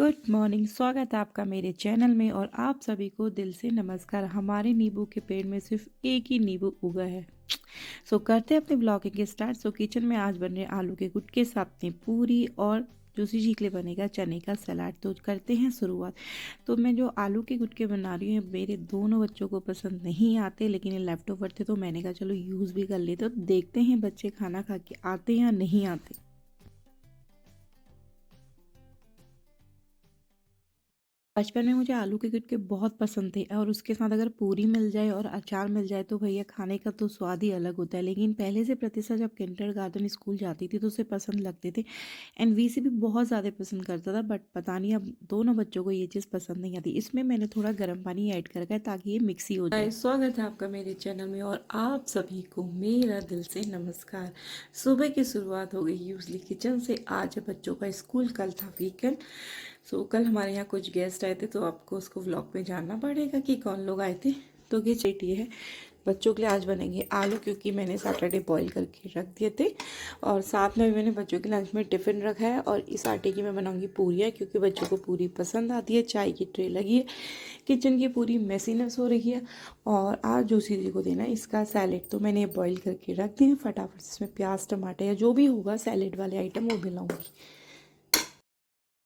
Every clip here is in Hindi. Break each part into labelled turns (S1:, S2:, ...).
S1: Good morning. स्वागत है आपका मेरे चैनल में और आप सभी को दिल से नमस्कार। हमारे नींबू के पेड़ में सिर्फ एक ही नींबू उगा है। करते हैं अपने ब्लॉगिंग के स्टार्ट। किचन में आज बन रहे आलू के गुटके, साथ में पूरी और जूसी जी के लिए बनेगा चने का सलाद। तो करते हैं शुरुआत। तो मैं जो आलू के गुटके बना रही हूँ, मेरे दोनों बच्चों को पसंद नहीं आते, लेकिन ये लेफ्ट ओवर थे तो मैंने कहा चलो यूज़ भी कर लेते। तो देखते हैं बच्चे खाना खा के आते या नहीं आते। बचपन में मुझे आलू के गुटके बहुत पसंद थे और उसके साथ अगर पूरी मिल जाए और अचार मिल जाए तो भैया खाने का तो स्वाद ही अलग होता है। लेकिन पहले से प्रतिशा जब किंडरगार्टन स्कूल जाती थी तो उसे पसंद लगते थे एंड वी से भी बहुत ज़्यादा पसंद करता था। बट पता नहीं अब दोनों बच्चों को ये चीज़ पसंद नहीं आती। इसमें मैंने थोड़ा गर्म पानी ऐड कर ताकि ये मिक्सी हो जाए। स्वागत है आपका मेरे चैनल में और आप सभी को मेरा दिल से नमस्कार। सुबह की शुरुआत हो गई यूजली किचन से। आज बच्चों का स्कूल, कल था वीकेंड। कल हमारे यहाँ कुछ गेस्ट आए थे तो आपको उसको व्लॉग में जानना पड़ेगा कि कौन लोग आए थे। तो ये चीटी है। बच्चों के लिए आज बनेंगे आलू, क्योंकि मैंने सैटरडे बॉईल करके रख दिए थे। और साथ में मैंने बच्चों के लंच में टिफ़िन रखा है और इस आटे की मैं बनाऊंगी पूरियाँ, क्योंकि बच्चों को पूरी पसंद आती है। चाय की ट्रे लगी है, किचन की पूरी मैसीनेस हो रही है और आज जूसी जी को देना है इसका सैलेड। तो मैंने बॉईल करके रख दिए। फटाफट इसमें प्याज, टमाटर या जो भी होगा सैलेड वाले आइटम वो मिलाऊंगी।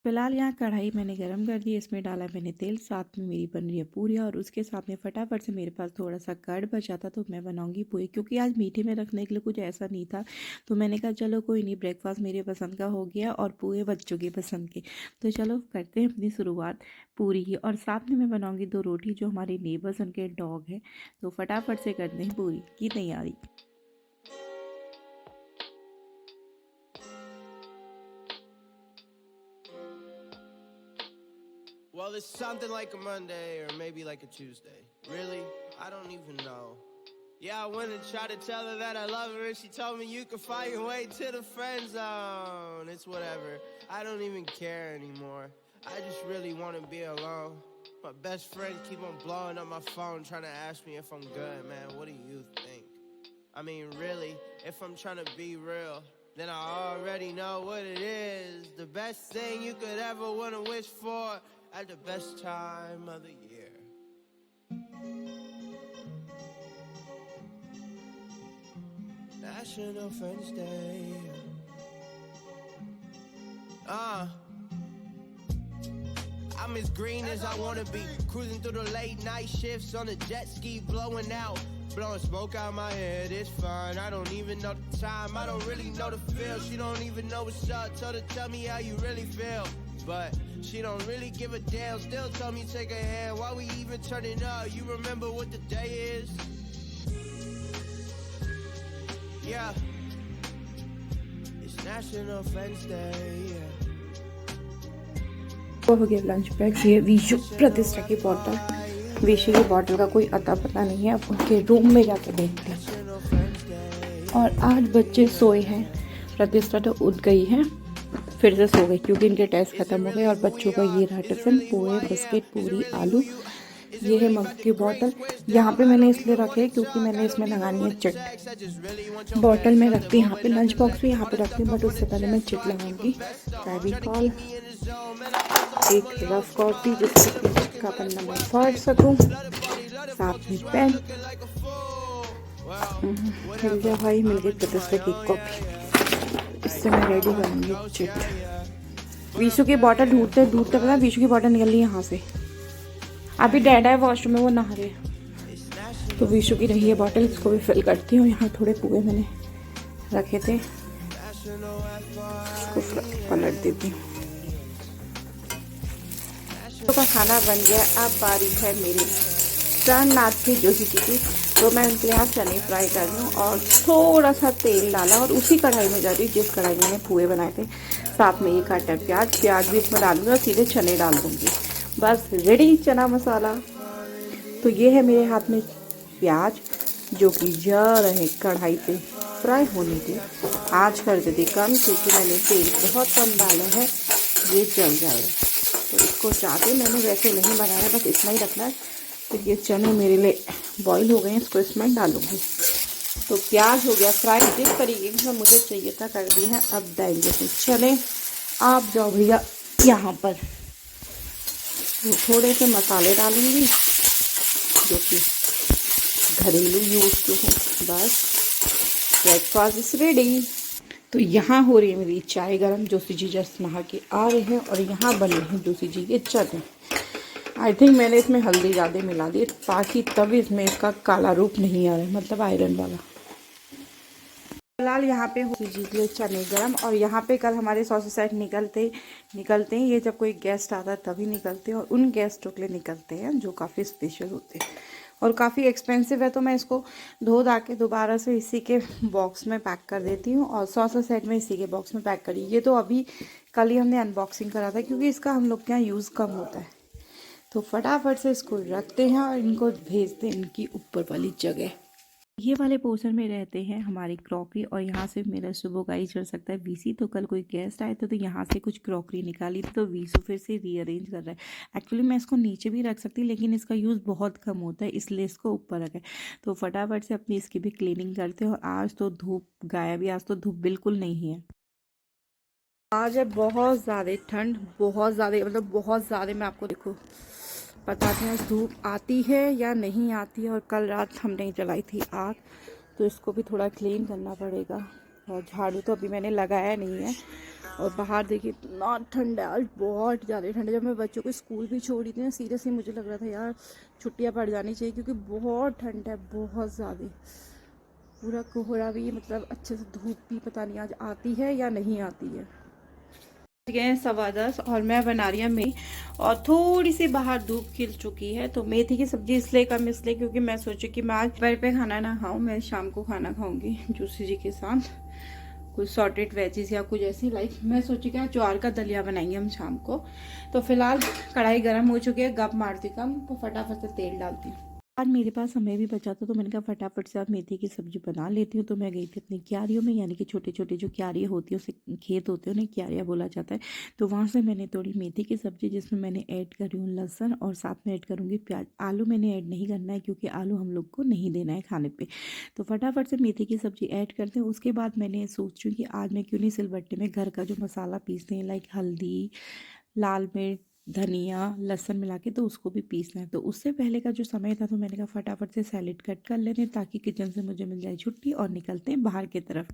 S1: फिलहाल यहाँ कढ़ाई मैंने गरम कर दी, इसमें डाला मैंने तेल, साथ में मेरी बन रही है पूरियाँ और उसके साथ में फटाफट से मेरे पास थोड़ा सा कर्ड बचा था तो मैं बनाऊंगी पूरी, क्योंकि आज मीठे में रखने के लिए कुछ ऐसा नहीं था। तो मैंने कहा चलो कोई नहीं, ब्रेकफास्ट मेरे पसंद का हो गया और पूरे बच्चों के पसंद के। तो चलो करते हैं अपनी शुरुआत पूरी की। और साथ में मैं बनाऊँगी 2 रोटी, जो हमारे नेबर्स उनके डॉग हैं। तो फटाफट से करते हैं पूरी की तैयारी।
S2: Well, it's something like a Monday or maybe like a Tuesday. Really? I don't even know. Yeah, I went and tried to tell her that I love her and she told me you can find your way to the friend zone. It's whatever. I don't even care anymore. I just really want to be alone. My best friend keep on blowing up my phone trying to ask me if I'm good, man. What do you think? I mean, really, if I'm trying to be real, then I already know what it is. The best thing you could ever want to wish for at the best time of the year. National Friends Day. I'm as green as I wanna be, cruising through the late night shifts on a jet ski, blowing out, blowing smoke out my head. It's fine, I don't even know the time, I don't really know the feel. She don't even know what's up, told her tell me how you really feel, but she don't really give a damn. Still tell me take a hand, why we even turning up? You remember what the day is? Yeah, it's National Friends Day, yeah.
S1: हो गया लंच पैक। ये विशु प्रतिष्ठा की बॉटल, विशु की बॉटल का कोई अता पता नहीं है, अब उनके रूम में जाके देखते हैं। और आज बच्चे सोए हैं, प्रतिष्ठा तो उठ गई है, फिर से सो गई क्योंकि इनके टेस्ट खत्म हो गए। और बच्चों का ये रहा टिफिन, पोहे, बिस्किट, पूरी, आलू। ये है मग की बॉटल, यहाँ पे मैंने इसलिए रखे क्योंकि मैंने इसमें लगानी है चिट। बॉटल में रखती यहाँ पे, लंच बॉक्स भी यहाँ पे रखती हूँ, बट उससे पहले मैं चिट लगाऊंगी। फेविकॉल, एक रफ कॉपी जिससे का पन्ना मैं फाड़ सकूँ, साथ में पेन। मिल गया भाई, मिल गई प्रतिष्ठा की कॉपी। इससे मैं रेडी करूँगी चिट। विशु की बॉटल ढूंढते ढूंढते पता विशु की बॉटल निकल ली यहाँ से। अभी डैडा है वॉशरूम में, वो नहा रहे। तो विशु की रही है बॉटल, इसको भी फिल करती हूँ। यहाँ थोड़े पूरे मैंने रखे थे, इसको पलट देती हूँ। तो का खाना बन गया। अब बारी है मेरी प्राणनाथ की जूसी की। तो मैं उनके लिए चने फ्राई कर रही हूँ और थोड़ा सा तेल डाला और उसी कढ़ाई में जा रही हूँ जिस कढ़ाई में मैंने पूए बनाए थे। साथ में ये काटा प्याज भी इसमें डालूंगी और सीधे चने डाल दूँगी। बस रेडी चना मसाला। तो ये है मेरे हाथ में प्याज, जो कि जा रहे कढ़ाई पे फ्राई होने के। आज कर देती कम, क्योंकि मैंने तेल बहुत कम डाला है, ये जल जाएगा। तो इसको ज़्यादा मैंने वैसे नहीं बनाया, बस इतना ही रखना है। फिर ये चने मेरे लिए बॉईल हो गए हैं, इसको इसमें डालूंगी। तो प्याज हो गया फ्राई जिस तरीके से मुझे चाहिए था, कर दी है। अब डालेंगे चने। आप जाओ भैया यहाँ पर। तो थोड़े से मसाले डालूंगी जो कि घरेलू यूज़ के हैं। बस ब्रेकफास्ट इज रेडी। तो यहाँ हो रही है मेरी चाय गरम। जोशी जी जस्ट नहा के आ रहे हैं और यहाँ बने हैं जोशी जी के चने। आई थिंक मैंने इसमें हल्दी ज़्यादा मिला दी ताकि तब इसमें इसका काला रूप नहीं आ रहा है, मतलब आयरन वाला। फिलहाल यहाँ पे हो जी के चने गरम। और यहाँ पे कल हमारे सॉसेसाइड निकलते हैं। ये जब कोई गेस्ट आता है तभी निकलते हैं और उन गेस्टों के लिए निकलते हैं जो काफ़ी स्पेशल होते हैं और काफ़ी एक्सपेंसिव है। तो मैं इसको धो धा के दोबारा से इसी के बॉक्स में पैक कर देती हूँ और सॉसेसाइड में इसी के बॉक्स में पैक करी। ये तो अभी कल ही हमने अनबॉक्सिंग करा था क्योंकि इसका हम लोग के यहाँ यूज़ कम होता है। तो फटाफट से इसको रखते हैं और इनको भेजते हैं इनकी ऊपर वाली जगह। ये वाले पोर्शन में रहते हैं हमारी क्रॉकरी और यहाँ से मेरा सुबह गाइस कर सकता है वीसी। तो कल कोई गेस्ट आए थे तो यहाँ से कुछ क्रॉकरी निकाली थी तो वीसू फिर से रीअरेंज कर रहा है। एक्चुअली मैं इसको नीचे भी रख सकती लेकिन इसका यूज़ बहुत कम होता है इसलिए इसको ऊपर रखा है। तो फटाफट से अपनी इसकी भी क्लीनिंग करते हैं। और आज तो धूप गायब ही, आज तो धूप बिल्कुल नहीं है। आज है बहुत ज़्यादा ठंड, बहुत ज़्यादा, मतलब बहुत ज़्यादा। मैं आपको देखो बताती हूँ धूप आती है या नहीं आती है। और कल रात हमने जलाई थी आग तो इसको भी थोड़ा क्लीन करना पड़ेगा। और झाड़ू तो अभी मैंने लगाया नहीं है। और बाहर देखिए इतना ठंड है आज, बहुत ज़्यादा ठंड है। जब मैं बच्चों को स्कूल भी छोड़ी थी ना, सीरियसली मुझे लग रहा था यार छुट्टियाँ पड़ जानी चाहिए क्योंकि बहुत ठंड है, बहुत ज़्यादा। पूरा कोहरा भी, मतलब अच्छे से धूप भी पता नहीं आज आती है या नहीं आती है। गए 10:15 और मैं बना रही हूँ मेथी। और थोड़ी सी बाहर धूप खिल चुकी है तो मेथी की सब्जी इसलिए कम, इसलिए क्योंकि मैं सोची कि मैं आज दोपहर पे खाना ना खाऊं, मैं शाम को खाना खाऊंगी जोशी जी के साथ कुछ सॉर्टेड वेजीज या कुछ ऐसी। लाइक मैं सोची कि ज्वार का दलिया बनाएंगे हम शाम को। तो फिलहाल कढ़ाई गर्म हो चुकी है, गप मारती कम तो फटाफट से तेल डालती हूँ। आज मेरे पास समय भी बचा था तो मैंने कहा फटाफट से आप मेथी की सब्जी बना लेती हूँ। तो मैं गई थी अपनी क्यारियों में, यानी कि छोटे छोटे जो क्यारियाँ होती है उसे खेत होते हैं उन्हें क्यारियाँ बोला जाता है। तो वहाँ से मैंने तोड़ी मेथी की सब्जी जिसमें मैंने ऐड करी हूँ लहसुन और साथ में ऐड करूँगी प्याज। आलू मैंने ऐड नहीं करना है क्योंकि आलू हम लोग को नहीं देना है खाने पर। तो फटाफट से मेथी की सब्जी ऐड करते हैं। उसके बाद मैंने सोच रही हूँ कि आज मैं क्यों नहीं सिलबट्टे में घर का जो मसाला पीसते हैं लाइक हल्दी, लाल मिर्च, धनिया, लहसुन मिला के तो उसको भी पीसना है। तो उससे पहले का जो समय था तो मैंने कहा फटाफट से सैलेड कट कर लेते हैं ताकि किचन से मुझे मिल जाए छुट्टी और निकलते हैं बाहर की तरफ।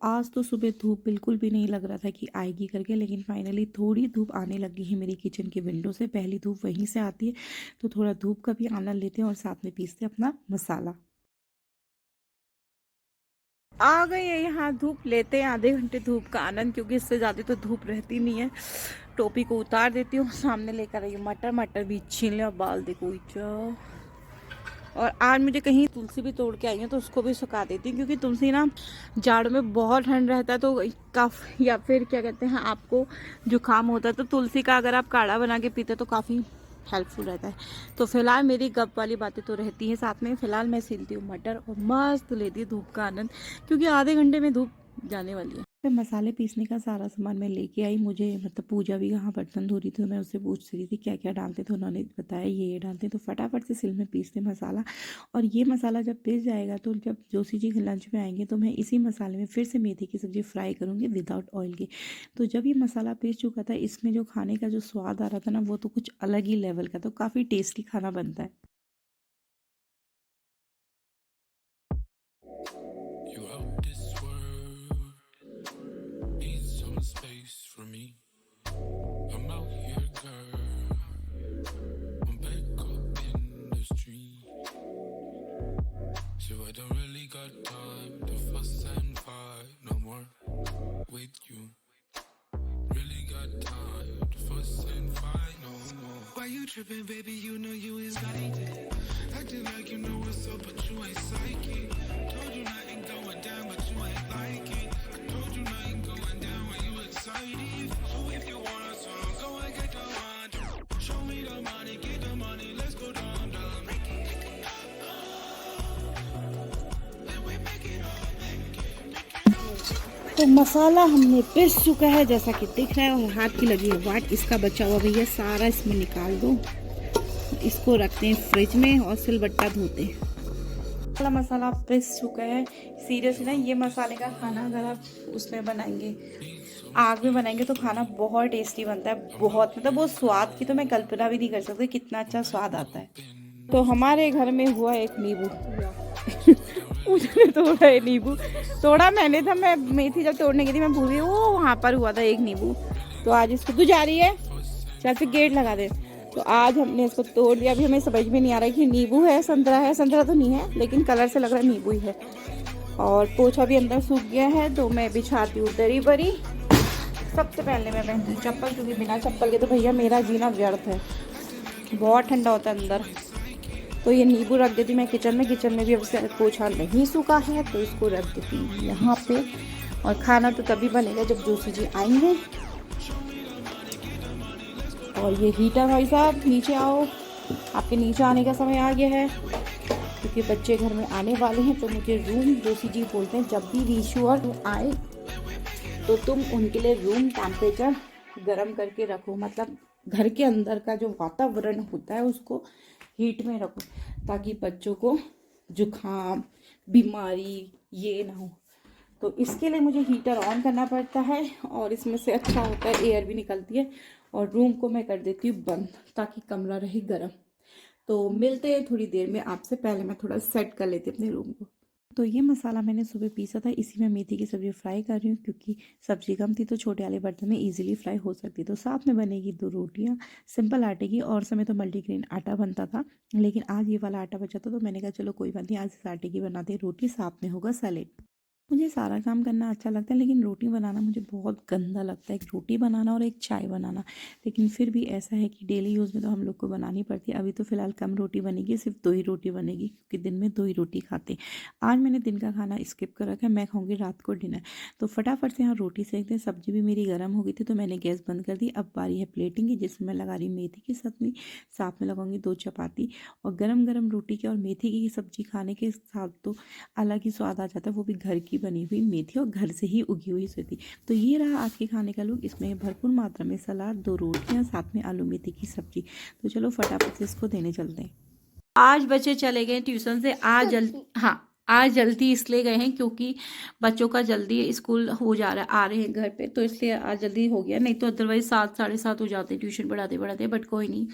S1: आज तो सुबह धूप बिल्कुल भी नहीं लग रहा था कि आएगी करके, लेकिन फाइनली थोड़ी धूप आने लगी है मेरी किचन के विंडो से। पहली धूप वहीं से आती है तो थोड़ा धूप का भी आनंद लेते हैं और साथ में पीसते हैं अपना मसाला। आ गई है यहाँ धूप, लेते हैं आधे घंटे धूप का आनंद क्योंकि इससे ज़्यादा तो धूप रहती नहीं है। टोपी को उतार देती हूँ, सामने लेकर आई मटर भी छीन लिया, बाल देखो इच्छा। और आज मुझे कहीं तुलसी भी तोड़ के आई है तो उसको भी सुखा देती हूँ क्योंकि तुलसी ना जाड़ में बहुत ठंड रहता है तो काफ़ी, या फिर क्या कहते हैं आपको जुकाम होता है तो तुलसी का अगर आप काढ़ा बना के पीते तो काफ़ी हेल्पफुल रहता है। तो फिलहाल मेरी गप वाली बातें तो रहती हैं साथ में। फिलहाल मैं सीलती हूँ मटर और मस्त लेती हूँ धूप का आनंद क्योंकि आधे घंटे में धूप जाने वाली है। फिर मसाले पीसने का सारा सामान मैं लेके आई। मुझे मतलब पूजा भी कहाँ बर्तन धो रही थी तो मैं उससे पूछ रही थी क्या क्या डालते थे, उन्होंने बताया ये डालते। तो फटाफट से सिल में पीसते मसाला। और ये मसाला जब पीस जाएगा तो जब जोशी जी लंच में आएंगे तो मैं इसी मसाले में फिर से मेथी की सब्ज़ी फ्राई करूँगी विदाउट ऑयल की। तो जब ये मसाला पीस चुका था इसमें जो खाने का जो स्वाद आ रहा था ना वो तो कुछ अलग ही लेवल का, तो काफ़ी टेस्टी खाना बनता है।
S3: Space for me. I'm out here, girl. I'm back up in the street. So I don't really got time to fuss and fight no more with you. Really got time to fuss and fight no more. Why you tripping, baby? You know you ain't got it. Acting like you know what's up, but you ain't psychic. Told you nothing going down, but you ain't like it. I told you nothing going down when you excited. So if you want a song, go and get the one. Show me the money, get the money, let's go down, down. Make it then we make it all.
S1: तो मसाला हमने पीस चुका है जैसा कि दिख रहा है और हाथ की लगी है वाट। इसका बचा हुआ भैया सारा इसमें निकाल दो। इसको रखते हैं फ्रिज में और सिलबट्टा धोते हैं। मसाला पीस चुका है। सीरियसली ना ये मसाले का खाना अगर आप उसमें बनाएंगे आग में बनाएंगे तो खाना बहुत टेस्टी बनता है, बहुत, मतलब वो स्वाद की तो मैं कल्पना भी नहीं कर सकती कितना अच्छा स्वाद आता है। तो हमारे घर में हुआ एक नींबू उसने तोड़ा है नींबू, तोड़ा मैंने था, मैं मेथी जब तोड़ने गई थी मैं भूल गई, वो वहाँ पर हुआ था एक नींबू। तो आज इसको, तू जा रही है, चल फिर गेट लगा दे। तो आज हमने इसको तोड़ लिया। अभी हमें समझ में नहीं आ रहा है कि नींबू है संतरा तो नहीं है, लेकिन कलर से लग रहा है नींबू ही है। और पोछा भी अंदर सूख गया है, तो मैं बिछाती हूँ दरी बरी। सबसे पहले मैं पहनती हूँ चप्पल, क्योंकि बिना चप्पल के तो भैया मेरा जीना व्यर्थ है, बहुत ठंडा होता है अंदर। तो ये नींबू रख देती मैं किचन में भी अब से पोछा नहीं सूखा है, तो इसको रख देती यहाँ पे। और खाना तो तभी बनेगा जब जोशी जी आएंगे। और ये हीटर भाई साहब नीचे आओ, आपके नीचे आने का समय आ गया है, क्योंकि बच्चे घर में आने वाले हैं। तो मुझे रूम, जोशी जी बोलते हैं जब भी रीशु और तुम आए तो तुम उनके लिए रूम टेम्परेचर गर्म करके रखो, मतलब घर के अंदर का जो वातावरण होता है उसको हीट में रखो, ताकि बच्चों को जुकाम बीमारी ये ना हो। तो इसके लिए मुझे हीटर ऑन करना पड़ता है, और इसमें से अच्छा होता है एयर भी निकलती है। और रूम को मैं कर देती हूँ बंद, ताकि कमरा रहे गर्म। तो मिलते हैं थोड़ी देर में आपसे, पहले मैं थोड़ा सेट कर लेती हूँ अपने रूम को। तो ये मसाला मैंने सुबह पीसा था, इसी में मेथी की सब्ज़ी फ्राई कर रही हूँ, क्योंकि सब्ज़ी कम थी तो छोटे वाले बर्तन में इजीली फ्राई हो सकती। तो साथ में बनेगी 2 रोटियाँ सिंपल आटे की, और समय तो मल्टीग्रेन आटा बनता था, लेकिन आज ये वाला आटा बचा था, तो मैंने कहा चलो कोई बात नहीं, आज इस आटे की बनाते रोटी, साथ में होगा सैलेड। मुझे सारा काम करना अच्छा लगता है, लेकिन रोटी बनाना मुझे बहुत गंदा लगता है, एक रोटी बनाना और एक चाय बनाना। लेकिन फिर भी ऐसा है कि डेली यूज़ में तो हम लोग को बनानी पड़ती है। अभी तो फ़िलहाल कम रोटी बनेगी, सिर्फ 2 ही रोटी बनेगी, क्योंकि दिन में 2 ही रोटी खाते हैं। आज मैंने दिन का खाना स्किप कर रखा है, मैं खाऊंगी रात को डिनर। तो फटाफट से यहाँ रोटी सेकते हैं। सब्जी भी मेरी गर्म हो गई थी, तो मैंने गैस बंद कर दी। अब बारी है प्लेटिंग की, जिसमें मैं लगा रही मेथी की सब्जी, साथ में लगाऊंगी 2 चपाती। और गरम गरम रोटी के और मेथी की सब्जी खाने के साथ तो अलग ही स्वाद आ जाता है, वो भी घर की बनी हुई मेथी और घर से ही उगी हुई सब्जी। तो ये रहा आज के खाने का लुक। इसमें भरपूर मात्रा में सलाद, 2 रोटियां, साथ में आलू मेथी की सब्जी। तो चलो फटाफट से इसको देने चलते हैं। आज बच्चे चले गए ट्यूशन से, आज जल्दी इसलिए गए हैं क्योंकि बच्चों का जल्दी स्कूल हो जा रहा है, आ रहे हैं घर पे, तो इसलिए आज जल्दी हो गया। नहीं तो अदरवाइज 7 साढ़े 7 हो जाते ट्यूशन पढ़ाते, बट कोई नहीं,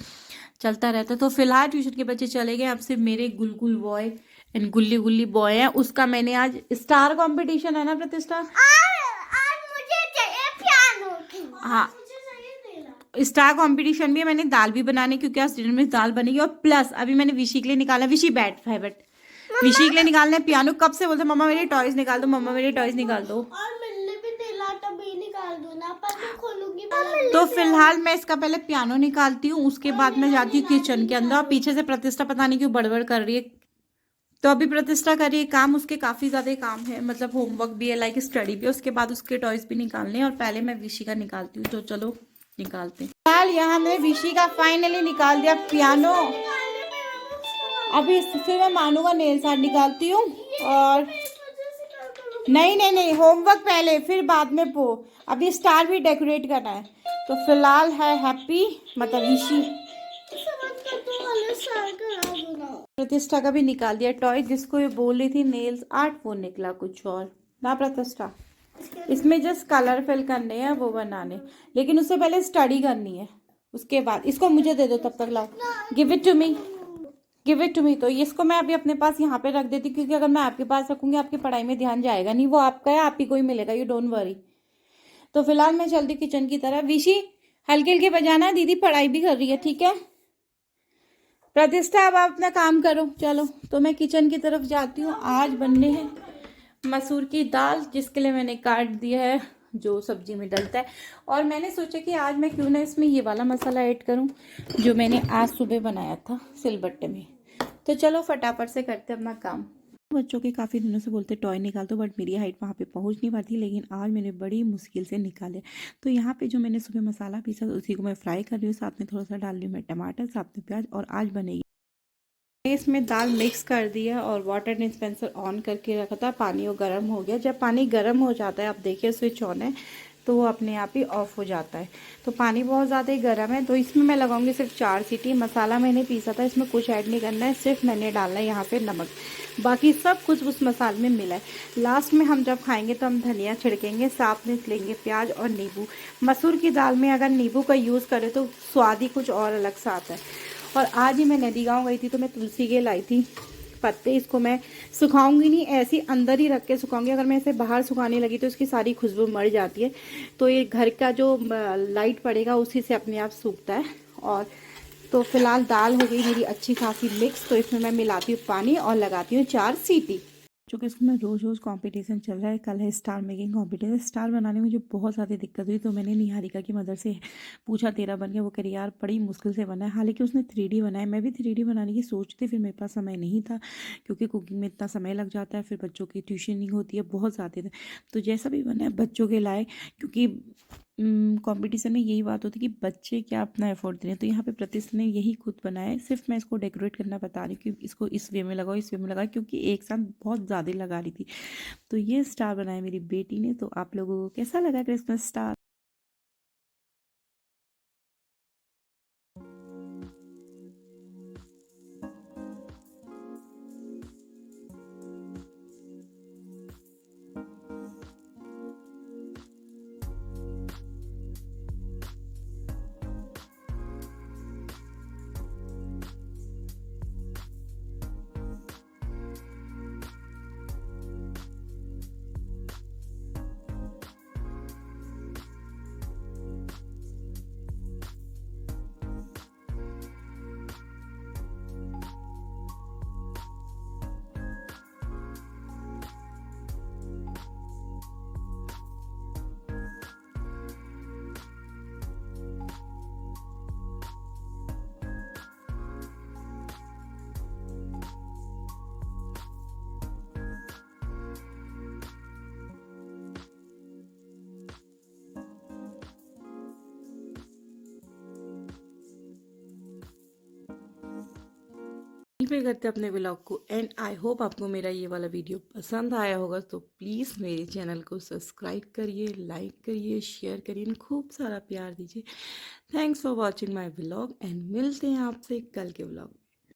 S1: चलता रहता। तो फिलहाल ट्यूशन के बच्चे चले गए। अब से मेरे गुलगुल बॉय एंड गुल्ली गुल्ली बॉय है। उसका मैंने आज स्टार कंपटीशन है ना प्रतिष्ठा,
S4: आज मुझे चाहिए पियानो।
S1: हाँ स्टार कंपटीशन भी है। मैंने दाल भी बनाने, क्योंकि आज डिनर में दाल बनेगी। और प्लस अभी मैंने विशी के लिए निकाला, विशी बैठ है, बट विशी के लिए निकालना है पियानो। कब से बोलते मम्मा मेरे टॉयज निकाल दो, मम्मा मेरे टॉयज निकाल दो।
S4: और मैंने भी तेला तभी निकाल दो ना, पर मैं खोलूंगी।
S1: तो फिलहाल मैं इसका पहले पियानो निकालती हूँ, उसके बाद मैं जाती हूँ किचन के अंदर। और पीछे से प्रतिष्ठा पता नहीं क्यों बड़बड़ कर रही है। तो अभी प्रतिष्ठा कर रही है काम, उसके काफ़ी ज़्यादा काम है, मतलब होमवर्क भी है, लाइक स्टडी भी है। उसके बाद उसके टॉयज भी निकालने हैं, और पहले मैं विशी का निकालती हूँ। तो चलो निकालते हैं। फिलहाल यहाँ मैंने विशी का फाइनली निकाल दिया पियानो। अभी फिर मैं मानू का नेल्स आर्ट निकालती हूँ। और नहीं, होमवर्क पहले, फिर बाद में अभी स्टार भी डेकोरेट करना है। तो फिलहाल है हैप्पी, मतलब विशी। प्रतिष्ठा का भी निकाल दिया टॉय, जिसको ये बोल रही थी नेल्स आर्ट, वो निकला कुछ और ना प्रतिष्ठा। इसमें जस्ट कलर फिल करने हैं, वो बनाने, लेकिन उससे पहले स्टडी करनी है। उसके बाद इसको मुझे दे दो, तब तक लाओ, गिव इट टू मी। तो इसको मैं अभी अपने पास यहाँ पे रख देती, क्योंकि अगर मैं आपके पास रखूंगी आपकी पढ़ाई में ध्यान जाएगा नहीं, वो आपका है, आप ही को ही मिलेगा, यू डोंट वरी। तो फिलहाल मैं चलती किचन की तरफ। विशी हल्के हल्के बजाना, दीदी पढ़ाई भी कर रही है, ठीक है। प्रतिष्ठा अब आप अपना काम करो, चलो। तो मैं किचन की तरफ जाती हूँ। आज बनने हैं मसूर की दाल, जिसके लिए मैंने काट दिया है, जो सब्जी में डलता है। और मैंने सोचा कि आज मैं क्यों ना इसमें ये वाला मसाला ऐड करूं, जो मैंने आज सुबह बनाया था सिलबट्टे में। तो चलो फटाफट से करते अपना काम। बच्चों के काफ़ी दिनों से बोलते टॉय निकाल दो, बट मेरी हाइट वहाँ पे पहुँच नहीं पाती, लेकिन आज मैंने बड़ी मुश्किल से निकाले। तो यहाँ पे जो मैंने सुबह मसाला पीसा उसी को मैं फ्राई कर रही हूँ, साथ में थोड़ा सा डाल रही हूँ मैं टमाटर, साथ में प्याज। और आज बनेगी, इसमें दाल मिक्स कर दिया और वाटर डिस्पेंसर ऑन करके रखा था। पानी वो गर्म हो गया। जब पानी गर्म हो जाता है, आप देखिए स्विच ऑन है, तो वो अपने आप ही ऑफ हो जाता है। तो पानी बहुत ज़्यादा ही गर्म है, तो इसमें मैं लगाऊंगी सिर्फ 4 सीटी। मसाला मैंने पीसा था, इसमें कुछ ऐड नहीं करना है, सिर्फ मैंने डालना है यहाँ पे नमक, बाकी सब कुछ उस मसाले में मिला है। लास्ट में हम जब खाएंगे तो हम धनिया छिड़केंगे, साथ में लेंगे प्याज और नींबू। मसूर की दाल में अगर नींबू का यूज़ करें तो स्वाद ही कुछ और अलग सा आता है। और आज ही मैं नदी गाँव गई थी तो मैं तुलसी के लाई थी पत्ते। इसको मैं सुखाऊंगी नहीं, ऐसे ही अंदर ही रख के सुखाऊंगी। अगर मैं इसे बाहर सुखाने लगी तो इसकी सारी खुशबू मर जाती है। तो ये घर का जो लाइट पड़ेगा उसी से अपने आप सूखता है। और तो फिलहाल दाल हो गई मेरी अच्छी खासी मिक्स, तो इसमें मैं मिलाती हूँ पानी और लगाती हूँ 4 सीटी। चूँकि इसमें रोज़ रोज़ कंपटीशन चल रहा है, कल है स्टार मेकिंग कंपटीशन। स्टार बनाने में मुझे बहुत ज़्यादा दिक्कत हुई, तो मैंने निहारिका की मदर से पूछा तेरा बन गया? वो कह रही यार बड़ी मुश्किल से बना है। हालांकि उसने 3D बनाया, मैं भी 3D बनाने की सोचती, फिर मेरे पास समय नहीं था क्योंकि कुकिंग में इतना समय लग जाता है, फिर बच्चों की ट्यूशनिंग होती है, बहुत ज़्यादा। तो जैसा भी बना है बच्चों के लाए, क्योंकि कंपटीशन में यही बात होती है कि बच्चे क्या अपना एफर्ट दे रहे हैं। तो यहाँ पे प्रतिष्ठा ने यही खुद बनाया है, सिर्फ मैं इसको डेकोरेट करना बता रही हूँ कि इसको इस वे में लगाओ, इस वे में लगाओ, क्योंकि एक साथ बहुत ज़्यादा लगा रही थी। तो ये स्टार बनाया मेरी बेटी ने। तो आप लोगों को कैसा लगा क्रिसमस स्टार? यहीं पे करते हैं अपने व्लॉग को एंड। आई होप आपको मेरा ये वाला वीडियो पसंद आया होगा, तो प्लीज़ मेरे चैनल को सब्सक्राइब करिए, लाइक करिए, शेयर करिए, and खूब सारा प्यार दीजिए। Thanks for watching my vlog and मिलते हैं आपसे कल के व्लॉग।